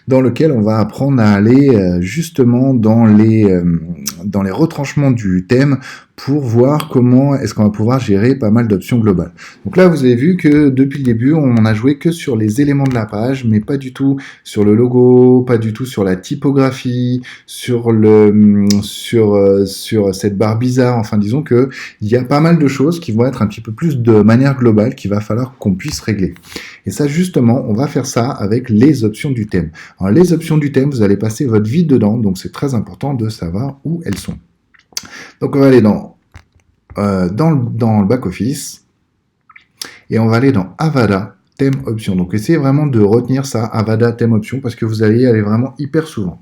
dans lequel on va apprendre à aller justement dans les retranchements du thème pour voir comment est-ce qu'on va pouvoir gérer pas mal d'options globales. Donc là, vous avez vu que depuis le début, on a joué que sur les éléments de la page, mais pas du tout sur le logo, pas du tout sur la typographie, sur cette barre bizarre. Enfin, disons que il y a pas mal de choses qui vont être un petit peu plus de manière globale qu'il va falloir qu'on puisse régler. Et ça, justement, on va faire ça avec les options du thème. Alors, les options du thème, vous allez passer votre vie dedans, donc c'est très important de savoir où elles sont. Donc on va aller dans le back-office et on va aller dans Avada, thème option. Donc essayez vraiment de retenir ça, Avada, thème option, parce que vous allez y aller vraiment hyper souvent.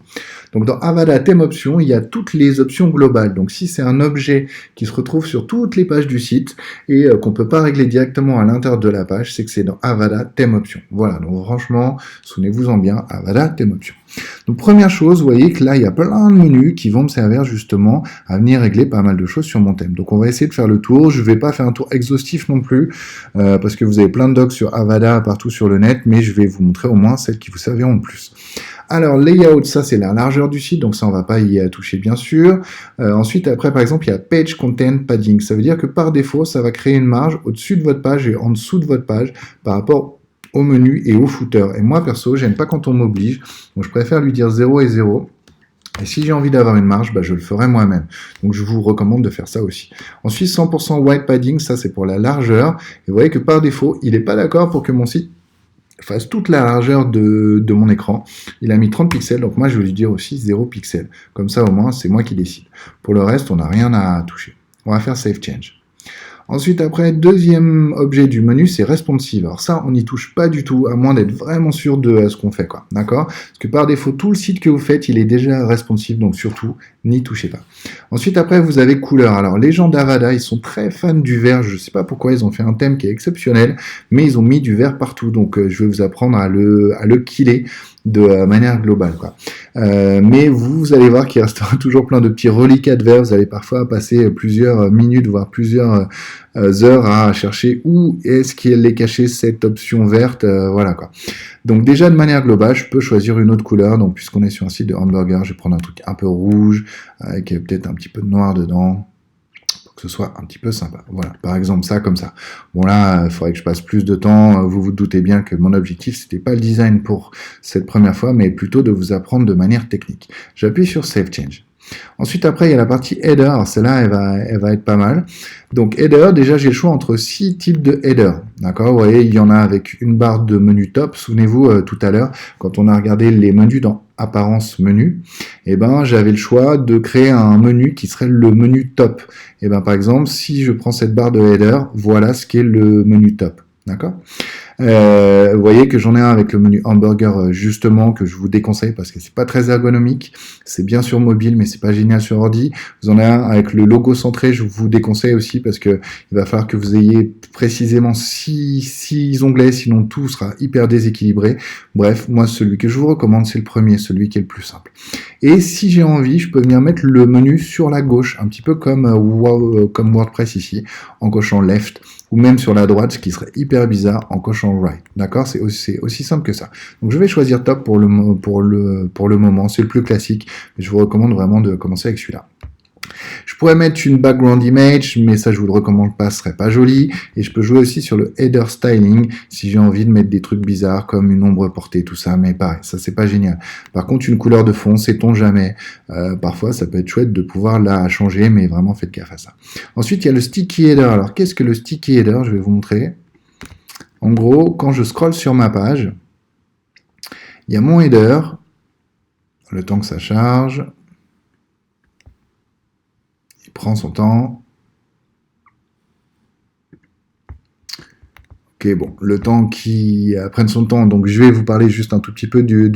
Donc dans Avada thème option, il y a toutes les options globales. Donc si c'est un objet qui se retrouve sur toutes les pages du site et qu'on peut pas régler directement à l'intérieur de la page, c'est que c'est dans Avada thème option. Voilà, donc franchement, souvenez-vous-en bien, Avada thème option. Donc première chose, vous voyez que là, il y a plein de menus qui vont me servir justement à venir régler pas mal de choses sur mon thème. Donc on va essayer de faire le tour. Je vais pas faire un tour exhaustif non plus, parce que vous avez plein de docs sur Avada partout sur le net, mais je vais vous montrer au moins celles qui vous serviront le plus. Alors, layout, ça c'est la largeur du site, donc ça on va pas y toucher bien sûr. Ensuite, après par exemple, il y a page content padding. Ça veut dire que par défaut, ça va créer une marge au-dessus de votre page et en dessous de votre page par rapport au menu et au footer. Et moi perso, j'aime pas quand on m'oblige, donc je préfère lui dire 0 et 0. Et si j'ai envie d'avoir une marge, je le ferai moi-même. Donc je vous recommande de faire ça aussi. Ensuite, 100% white padding, ça c'est pour la largeur. Et vous voyez que par défaut, il n'est pas d'accord pour que mon site fasse toute la largeur de mon écran. Il a mis 30 pixels, donc moi je vais lui dire aussi 0 pixels. Comme ça au moins, c'est moi qui décide. Pour le reste, on n'a rien à toucher. On va faire Save Change. Ensuite, après, deuxième objet du menu, c'est responsive. Alors ça, on n'y touche pas du tout, à moins d'être vraiment sûr de ce qu'on fait, quoi. D'accord? Parce que par défaut, tout le site que vous faites, il est déjà responsive, donc surtout, n'y touchez pas. Ensuite, après, vous avez couleur. Alors, les gens d'Avada, ils sont très fans du vert. Je sais pas pourquoi, ils ont fait un thème qui est exceptionnel, mais ils ont mis du vert partout. Donc, je vais vous apprendre à le killer de manière globale, quoi. Mais vous allez voir qu'il restera toujours plein de petits reliquats de verre. Vous allez parfois passer plusieurs minutes, voire plusieurs heures à chercher où est-ce qu'elle est cachée cette option verte, voilà quoi. Donc déjà de manière globale, je peux choisir une autre couleur. Donc puisqu'on est sur un site de hamburger, je vais prendre un truc un peu rouge avec peut-être un petit peu de noir dedans, que ce soit un petit peu sympa. Voilà, par exemple ça comme ça. Bon là, il faudrait que je passe plus de temps. Vous vous doutez bien que mon objectif, c'était pas le design pour cette première fois, mais plutôt de vous apprendre de manière technique. J'appuie sur Save Change. Ensuite, après, il y a la partie header. Alors, celle-là, elle va être pas mal. Donc, header, déjà, j'ai le choix entre 6 types de header. D'accord? Vous voyez, il y en a avec une barre de menu top. Souvenez-vous, tout à l'heure, quand on a regardé les menus dans apparence menu, j'avais le choix de créer un menu qui serait le menu top. Par exemple, si je prends cette barre de header, voilà ce qu'est le menu top. D'accord? Vous voyez que j'en ai un avec le menu hamburger justement que je vous déconseille parce que c'est pas très ergonomique, c'est bien sur mobile mais c'est pas génial sur ordi. Vous en avez un avec le logo centré, je vous déconseille aussi parce que il va falloir que vous ayez précisément 6 onglets, sinon tout sera hyper déséquilibré. Bref, moi celui que je vous recommande c'est le premier, celui qui est le plus simple. Et si j'ai envie, je peux venir mettre le menu sur la gauche, un petit peu comme WordPress ici, en cochant left, ou même sur la droite, ce qui serait hyper bizarre, en cochant right. D'accord? C'est aussi simple que ça. Donc je vais choisir top pour le moment, c'est le plus classique, mais je vous recommande vraiment de commencer avec celui-là. Je pourrais mettre une background image, mais ça je vous le recommande pas, ce serait pas joli. Et je peux jouer aussi sur le header styling si j'ai envie de mettre des trucs bizarres comme une ombre portée, tout ça. Mais pareil, ça c'est pas génial. Par contre, une couleur de fond, sait-on jamais. Parfois, ça peut être chouette de pouvoir la changer, mais vraiment faites gaffe à ça. Ensuite, il y a le sticky header. Alors, qu'est-ce que le sticky header? Je vais vous montrer. En gros, quand je scrolle sur ma page, il y a mon header. Le temps que ça charge. Prend son temps. Ok, bon, le temps qui prenne son temps, donc je vais vous parler juste un tout petit peu du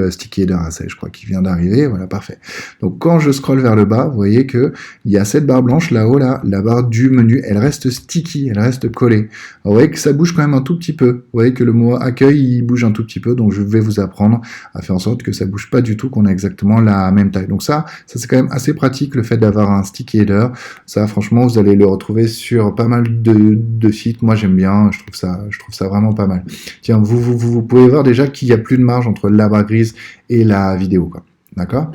sticky header, je crois qu'il vient d'arriver, voilà, parfait. Donc quand je scrolle vers le bas, vous voyez que il y a cette barre blanche là-haut, là, la barre du menu, elle reste sticky, elle reste collée. Alors, vous voyez que ça bouge quand même un tout petit peu, vous voyez que le mot accueil, il bouge un tout petit peu, donc je vais vous apprendre à faire en sorte que ça bouge pas du tout, qu'on a exactement la même taille. Donc ça c'est quand même assez pratique, le fait d'avoir un sticky header. Ça, franchement, vous allez le retrouver sur pas mal de sites, moi j'aime bien, je trouve je trouve ça vraiment pas mal. Tiens, vous pouvez voir déjà qu'il n'y a plus de marge entre la barre grise et la vidéo, quoi. D'accord?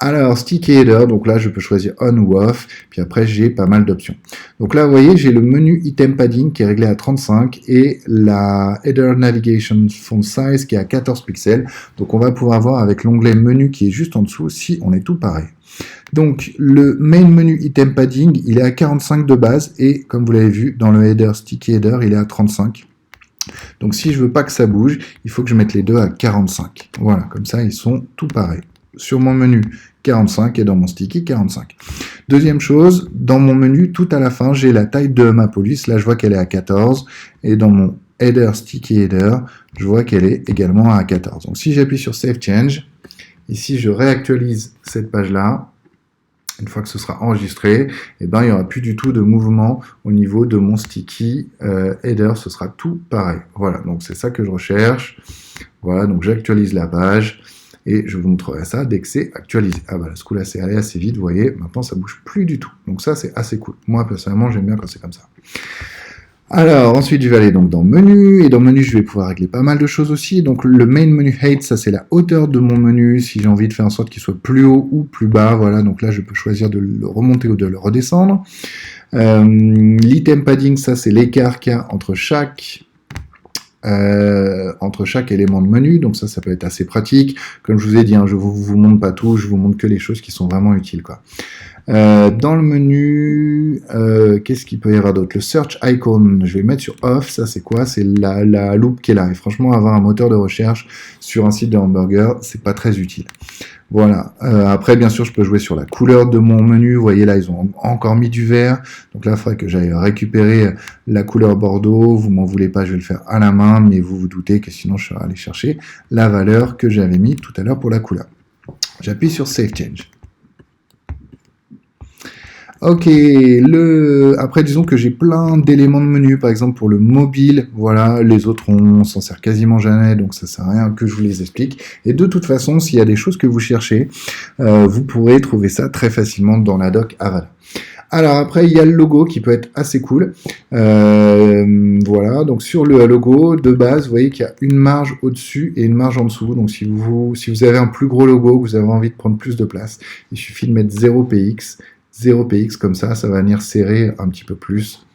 Alors, sticky header, donc là, je peux choisir on ou off, puis après, j'ai pas mal d'options. Donc là, vous voyez, j'ai le menu item padding qui est réglé à 35 et la header navigation font size qui est à 14 pixels. Donc, on va pouvoir voir avec l'onglet menu qui est juste en dessous si on est tout pareil. Donc, le main menu item padding, il est à 45 de base et comme vous l'avez vu, dans le header sticky header, il est à 35. Donc, si je veux pas que ça bouge, il faut que je mette les deux à 45. Voilà, comme ça, ils sont tout pareils. Sur mon menu 45 et dans mon sticky 45. Deuxième chose, dans mon menu, tout à la fin, j'ai la taille de ma police. Là, je vois qu'elle est à 14. Et dans mon header sticky header, je vois qu'elle est également à 14. Donc, si j'appuie sur Save Change, ici, je réactualise cette page-là. Une fois que ce sera enregistré, eh ben, il n'y aura plus du tout de mouvement au niveau de mon sticky header. Ce sera tout pareil. Voilà, donc c'est ça que je recherche. Voilà, donc j'actualise la page. Et je vous montrerai ça dès que c'est actualisé. Ah voilà, ce coup-là, c'est allé assez vite, vous voyez. Maintenant, ça bouge plus du tout. Donc ça, c'est assez cool. Moi, personnellement, j'aime bien quand c'est comme ça. Alors, ensuite, je vais aller donc dans Menu. Et dans Menu, je vais pouvoir régler pas mal de choses aussi. Donc, le Main Menu Height, ça, c'est la hauteur de mon menu. Si j'ai envie de faire en sorte qu'il soit plus haut ou plus bas, voilà. Donc là, je peux choisir de le remonter ou de le redescendre. L'item padding, ça, c'est l'écart qu'il y a entre chaque élément de menu, donc ça peut être assez pratique. Comme je vous ai dit, hein, je vous montre pas tout, je vous montre que les choses qui sont vraiment utiles, quoi. Dans le menu, qu'est-ce qu'il peut y avoir d'autre? Le search icon, je vais le mettre sur off. Ça, c'est quoi? C'est la loupe qui est là. Et franchement, avoir un moteur de recherche sur un site de hamburger, c'est pas très utile. Voilà. Après, bien sûr, je peux jouer sur la couleur de mon menu. Vous voyez là, ils ont encore mis du vert. Donc là, il faudrait que j'aille récupérer la couleur bordeaux. Vous m'en voulez pas, je vais le faire à la main, mais vous vous doutez que sinon, je serais allé chercher la valeur que j'avais mis tout à l'heure pour la couleur. J'appuie sur Save Change. Ok, après disons que j'ai plein d'éléments de menu, par exemple pour le mobile, voilà, les autres on s'en sert quasiment jamais, donc ça sert à rien que je vous les explique. Et de toute façon, s'il y a des choses que vous cherchez, vous pourrez trouver ça très facilement dans la doc Avada. Alors après, il y a le logo qui peut être assez cool. Voilà, donc sur le logo, de base, vous voyez qu'il y a une marge au-dessus et une marge en dessous. Donc si vous avez un plus gros logo, que vous avez envie de prendre plus de place, il suffit de mettre 0px. 0px, comme ça va venir serrer un petit peu plus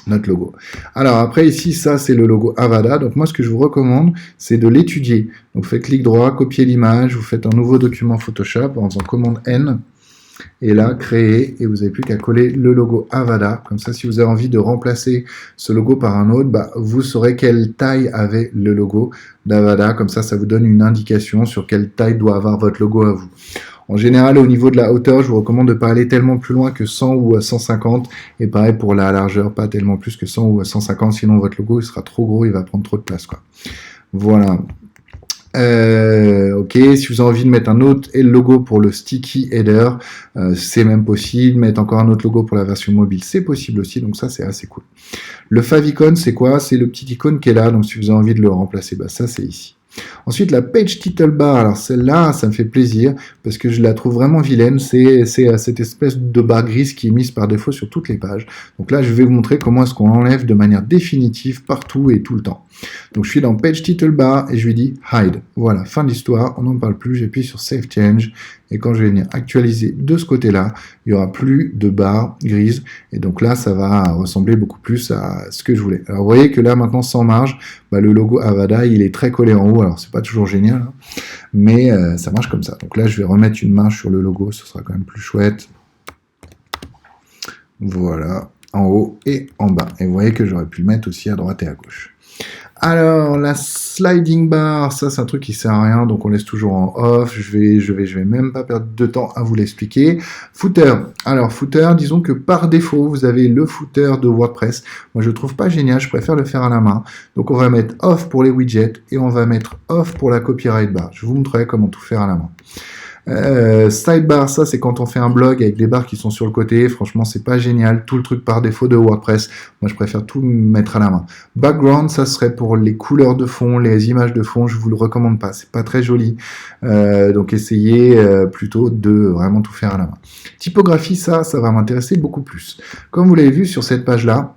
notre logo. Alors après ici, ça c'est le logo Avada, donc moi ce que je vous recommande, c'est de l'étudier. Donc vous faites clic droit, copier l'image, vous faites un nouveau document Photoshop en faisant commande N, et là, créer, et vous n'avez plus qu'à coller le logo Avada. Comme ça, si vous avez envie de remplacer ce logo par un autre, vous saurez quelle taille avait le logo d'Avada. Comme ça vous donne une indication sur quelle taille doit avoir votre logo à vous. En général, au niveau de la hauteur, je vous recommande de ne pas aller tellement plus loin que 100 ou 150. Et pareil pour la largeur, pas tellement plus que 100 ou 150, sinon votre logo il sera trop gros, il va prendre trop de place, quoi. Voilà. Ok, si vous avez envie de mettre un autre logo pour le sticky header, c'est même possible. Mettre encore un autre logo pour la version mobile, c'est possible aussi. Donc ça, c'est assez cool. Le favicon, c'est quoi? C'est le petit icône qui est là. Donc si vous avez envie de le remplacer, ça c'est ici. Ensuite, la page title bar, alors celle-là, ça me fait plaisir parce que je la trouve vraiment vilaine. C'est cette espèce de barre grise qui est mise par défaut sur toutes les pages. Donc là, je vais vous montrer comment est-ce qu'on l'enlève de manière définitive partout et tout le temps. Donc je suis dans page title bar et je lui dis hide. Voilà, fin de l'histoire, on n'en parle plus. J'appuie sur Save Change et quand je vais venir actualiser de ce côté-là, il n'y aura plus de barre grise. Et donc là, ça va ressembler beaucoup plus à ce que je voulais. Alors vous voyez que là, maintenant, sans marge, le logo Avada, il est très collé en haut. Alors c'est pas toujours génial, hein, mais ça marche comme ça. Donc là, je vais remettre une marge sur le logo, ce sera quand même plus chouette. Voilà, en haut et en bas. Et vous voyez que j'aurais pu le mettre aussi à droite et à gauche. Alors, la sliding bar, ça c'est un truc qui sert à rien, donc on laisse toujours en off. Je vais même pas perdre de temps à vous l'expliquer. Footer. Alors, footer, disons que par défaut, vous avez le footer de WordPress. Moi, je le trouve pas génial, je préfère le faire à la main. Donc, on va mettre off pour les widgets et on va mettre off pour la copyright bar. Je vous montrerai comment tout faire à la main. Sidebar, ça c'est quand on fait un blog avec des barres qui sont sur le côté. Franchement, c'est pas génial. Tout le truc par défaut de WordPress. Moi, je préfère tout mettre à la main. Background, ça serait pour les couleurs de fond, les images de fond. Je vous le recommande pas. C'est pas très joli. Donc, essayez plutôt de vraiment tout faire à la main. Typographie, ça va m'intéresser beaucoup plus. Comme vous l'avez vu sur cette page-là,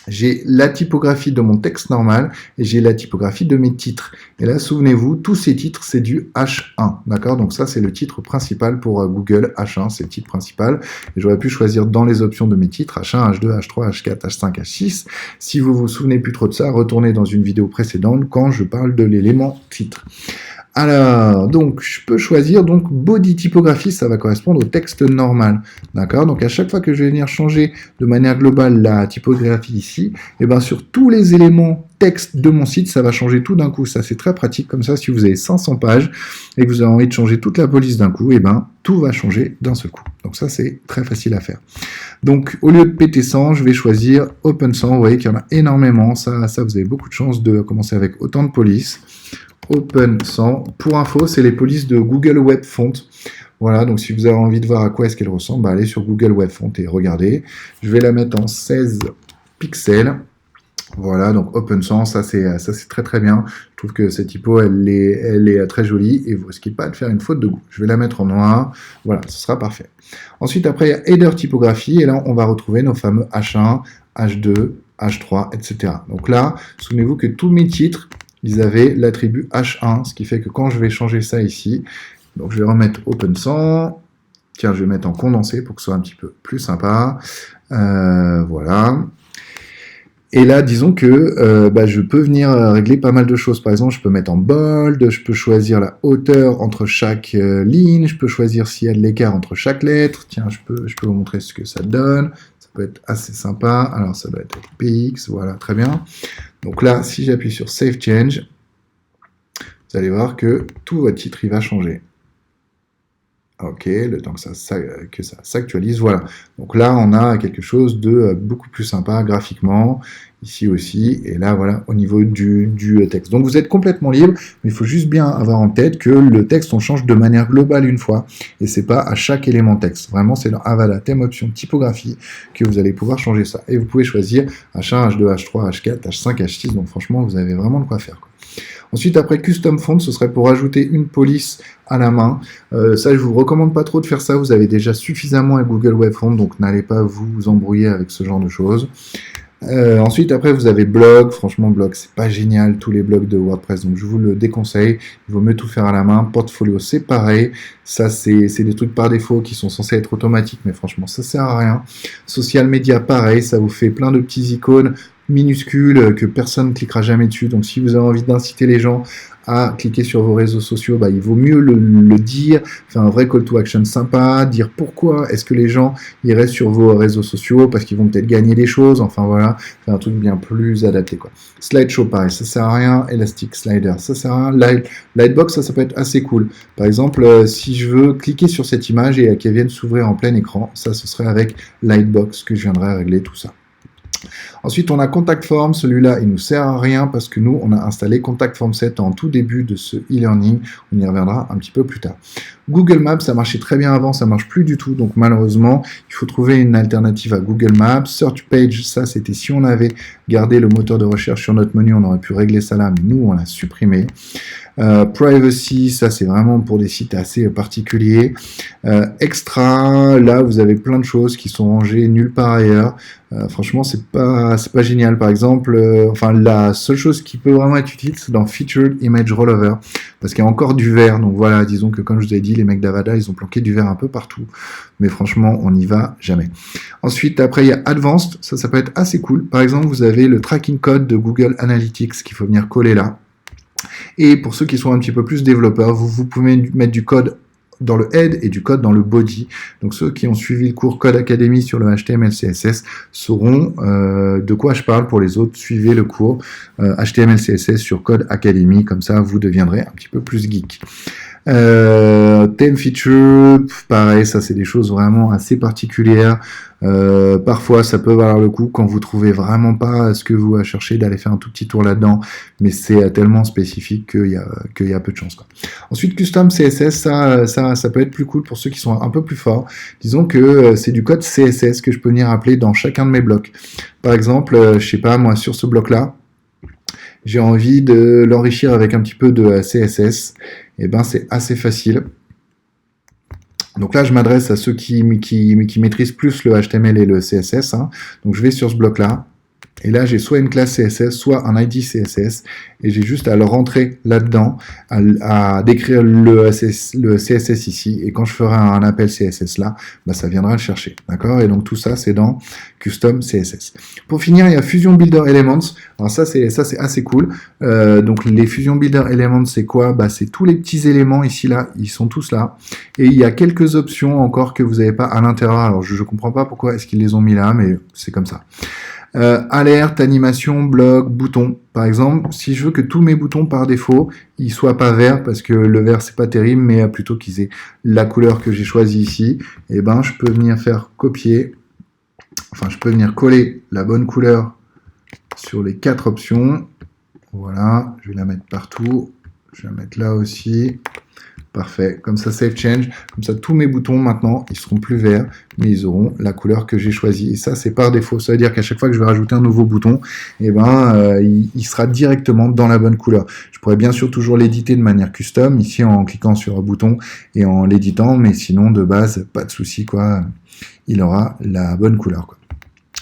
j'ai la typographie de mon texte normal et j'ai la typographie de mes titres. Et là, souvenez-vous, tous ces titres, c'est du H1, d'accord? Donc ça, c'est le titre principal pour Google, H1, c'est le titre principal. Et j'aurais pu choisir dans les options de mes titres, H1, H2, H3, H4, H5, H6. Si vous vous souvenez plus trop de ça, retournez dans une vidéo précédente quand je parle de l'élément titre. Alors, donc, je peux choisir, donc, body typographie, ça va correspondre au texte normal, d'accord? Donc, à chaque fois que je vais venir changer de manière globale la typographie ici, et bien, sur tous les éléments texte de mon site, ça va changer tout d'un coup. Ça, c'est très pratique, comme ça, si vous avez 500 pages et que vous avez envie de changer toute la police d'un coup, et ben, tout va changer d'un seul coup. Donc ça, c'est très facile à faire. Donc, au lieu de PT100, je vais choisir Open100. Vous voyez qu'il y en a énormément. Ça, vous avez beaucoup de chance de commencer avec autant de polices. Open100. Pour info, c'est les polices de Google Web Font. Voilà, donc si vous avez envie de voir à quoi est-ce qu'elle ressemble, bah allez sur Google Web Font et regardez. Je vais la mettre en 16 pixels. Voilà, donc Open100, ça c'est très très bien. Je trouve que cette typo, elle est très jolie et vous risquez pas de faire une faute de goût. Je vais la mettre en noir. Voilà, ce sera parfait. Ensuite, après, il y a Header typographie et là, on va retrouver nos fameux H1, H2, H3, etc. Donc là, souvenez-vous que tous mes titres, ils avaient l'attribut H1, ce qui fait que quand je vais changer ça ici, donc je vais remettre Open100, tiens, je vais mettre en condensé pour que ce soit un petit peu plus sympa, voilà. Et là, disons que je peux venir régler pas mal de choses. Par exemple, je peux mettre en bold, je peux choisir la hauteur entre chaque ligne, je peux choisir s'il y a de l'écart entre chaque lettre. Tiens, je peux vous montrer ce que ça donne. Ça peut être assez sympa. Alors, ça doit être PX, voilà, très bien. Donc là, si j'appuie sur Save Change, vous allez voir que tout votre titre, il va changer. Ok, le temps que ça s'actualise, voilà. Donc là, on a quelque chose de beaucoup plus sympa graphiquement, ici aussi, et là, voilà, au niveau du texte. Donc vous êtes complètement libre, mais il faut juste bien avoir en tête que le texte, on change de manière globale une fois, et c'est pas à chaque élément texte. Vraiment, c'est dans Avada, thème option typographie, que vous allez pouvoir changer ça. Et vous pouvez choisir H1, H2, H3, H4, H5, H6, donc franchement, vous avez vraiment de quoi faire, quoi. Ensuite, après Custom Font, ce serait pour ajouter une police à la main. Ça, je vous recommande pas trop de faire ça. Vous avez déjà suffisamment avec Google Web Font, donc n'allez pas vous embrouiller avec ce genre de choses. Ensuite, après, vous avez blog. Franchement, blog, c'est pas génial, tous les blogs de WordPress, donc je vous le déconseille. Il vaut mieux tout faire à la main. Portfolio, c'est pareil. Ça, c'est des trucs par défaut qui sont censés être automatiques, mais franchement, ça sert à rien. Social media, pareil. Ça vous fait plein de petits icônes minuscules que personne ne cliquera jamais dessus. Donc, si vous avez envie d'inciter les gens à cliquer sur vos réseaux sociaux, il vaut mieux le dire, faire un vrai call to action sympa, dire pourquoi est-ce que les gens iraient sur vos réseaux sociaux, parce qu'ils vont peut-être gagner des choses, enfin voilà, faire un truc bien plus adapté, quoi. Slideshow, pareil, ça sert à rien. Elastic Slider, ça sert à rien. Lightbox, ça peut être assez cool. Par exemple, si je veux cliquer sur cette image et qu'elle vienne s'ouvrir en plein écran, ça, ce serait avec Lightbox que je viendrai régler tout ça. Ensuite, on a Contact Form. Celui-là, il nous sert à rien parce que nous, on a installé Contact Form 7 en tout début de ce e-learning. On y reviendra un petit peu plus tard. Google Maps, ça marchait très bien avant, ça marche plus du tout. Donc, malheureusement, il faut trouver une alternative à Google Maps. Search Page, ça, c'était si on avait gardé le moteur de recherche sur notre menu, on aurait pu régler ça là, mais nous, on l'a supprimé. Privacy, ça c'est vraiment pour des sites assez particuliers. Extra, là vous avez plein de choses qui sont rangées nulle part ailleurs. Franchement, c'est pas génial. Par exemple, la seule chose qui peut vraiment être utile, c'est dans Featured Image Rollover, parce qu'il y a encore du vert. Donc voilà, disons que comme je vous ai dit, les mecs d'Avada, ils ont planqué du vert un peu partout. Mais franchement, on n'y va jamais. Ensuite, après, il y a Advanced. Ça peut être assez cool. Par exemple, vous avez le tracking code de Google Analytics qu'il faut venir coller là. Et pour ceux qui sont un petit peu plus développeurs, vous pouvez mettre du code dans le head et du code dans le body. Donc ceux qui ont suivi le cours Code Academy sur le HTML CSS sauront de quoi je parle. Pour les autres, suivez le cours HTML CSS sur Code Academy, comme ça vous deviendrez un petit peu plus geek. Theme feature, pareil, ça c'est des choses vraiment assez particulières. Parfois ça peut valoir le coup quand vous trouvez vraiment pas ce que vous cherchez d'aller faire un tout petit tour là-dedans, mais c'est tellement spécifique qu'il y a peu de chance, quoi. Ensuite, Custom CSS, ça peut être plus cool pour ceux qui sont un peu plus forts. Disons que c'est du code CSS que je peux venir appeler dans chacun de mes blocs. Par exemple, je sais pas, moi sur ce bloc-là, j'ai envie de l'enrichir avec un petit peu de CSS. Et ben c'est assez facile. Donc là, je m'adresse à ceux qui maîtrisent plus le HTML et le CSS. Donc je vais sur ce bloc-là. Et là, j'ai soit une classe CSS, soit un ID CSS, et j'ai juste à le rentrer là-dedans, à décrire le CSS ici, et quand je ferai un appel CSS là, bah, ça viendra le chercher, d'accord? Et donc tout ça, c'est dans Custom CSS. Pour finir, il y a Fusion Builder Elements. Alors ça, c'est assez cool. Donc les Fusion Builder Elements, c'est quoi? Bah, c'est tous les petits éléments ici là, ils sont tous là, et il y a quelques options encore que vous n'avez pas à l'intérieur. Alors je comprends pas pourquoi est-ce qu'ils les ont mis là, mais c'est comme ça. Alerte, animation, blog, bouton. Par exemple, si je veux que tous mes boutons par défaut, ils soient pas verts, parce que le vert c'est pas terrible, mais plutôt qu'ils aient la couleur que j'ai choisie ici, et ben je peux venir faire copier, enfin je peux venir coller la bonne couleur sur les 4 options. Voilà, je vais la mettre partout, je vais la mettre là aussi. Parfait, comme ça save change, comme ça tous mes boutons maintenant ils seront plus verts, mais ils auront la couleur que j'ai choisie. Et ça c'est par défaut, ça veut dire qu'à chaque fois que je vais rajouter un nouveau bouton, et il sera directement dans la bonne couleur. Je pourrais bien sûr toujours l'éditer de manière custom, ici en cliquant sur un bouton et en l'éditant, mais sinon de base, pas de souci quoi, il aura la bonne couleur quoi.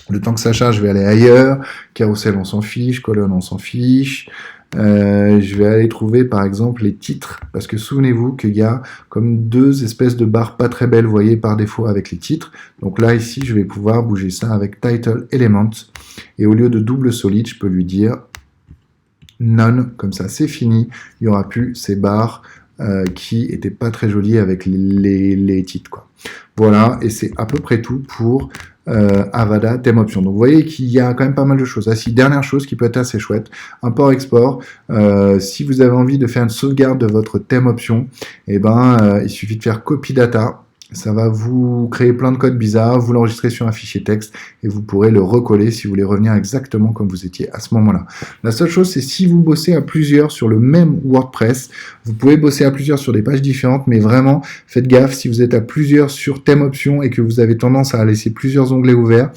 Le temps que ça charge, je vais aller ailleurs, carousel on s'en fiche, colonne on s'en fiche. Je vais aller trouver par exemple les titres, parce que souvenez-vous qu'il y a comme 2 espèces de barres pas très belles, vous voyez, par défaut avec les titres. Donc là ici je vais pouvoir bouger ça avec Title Element, et au lieu de double solide je peux lui dire none, comme ça c'est fini, il n'y aura plus ces barres qui étaient pas très jolies avec les titres quoi. Voilà, et c'est à peu près tout pour Avada Theme Option. Donc vous voyez qu'il y a quand même pas mal de choses. Ah si, dernière chose qui peut être assez chouette, import-export. Si vous avez envie de faire une sauvegarde de votre thème option, il suffit de faire copy data. Ça va vous créer plein de codes bizarres, vous l'enregistrez sur un fichier texte et vous pourrez le recoller si vous voulez revenir exactement comme vous étiez à ce moment-là. La seule chose, c'est si vous bossez à plusieurs sur le même WordPress, vous pouvez bosser à plusieurs sur des pages différentes, mais vraiment, faites gaffe, si vous êtes à plusieurs sur thème option et que vous avez tendance à laisser plusieurs onglets ouverts,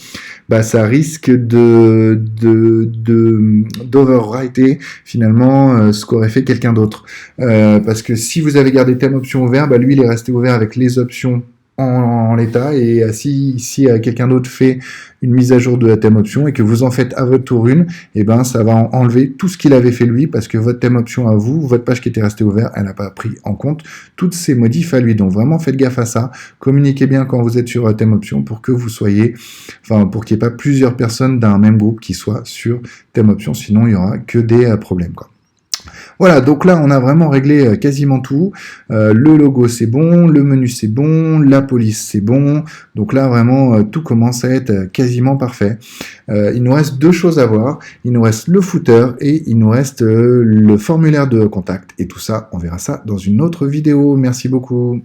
bah, ça risque d'overwriter finalement ce qu'aurait fait quelqu'un d'autre. Parce que si vous avez gardé thème option ouvert, bah, lui il est resté ouvert avec les options en l'état, et si quelqu'un d'autre fait une mise à jour de la thème option et que vous en faites à votre tour une, et ben ça va enlever tout ce qu'il avait fait lui, parce que votre thème option à vous, votre page qui était restée ouverte, elle n'a pas pris en compte toutes ces modifs à lui. Donc vraiment faites gaffe à ça, communiquez bien quand vous êtes sur thème option pour que vous soyez, pour qu'il n'y ait pas plusieurs personnes d'un même groupe qui soient sur thème option, sinon il y aura que des problèmes quoi. Voilà, donc là on a vraiment réglé quasiment tout. Le logo c'est bon, le menu c'est bon, la police c'est bon. Donc là vraiment tout commence à être quasiment parfait. Il nous reste 2 choses à voir. Il nous reste le footer et il nous reste le formulaire de contact. Et tout ça, on verra ça dans une autre vidéo. Merci beaucoup.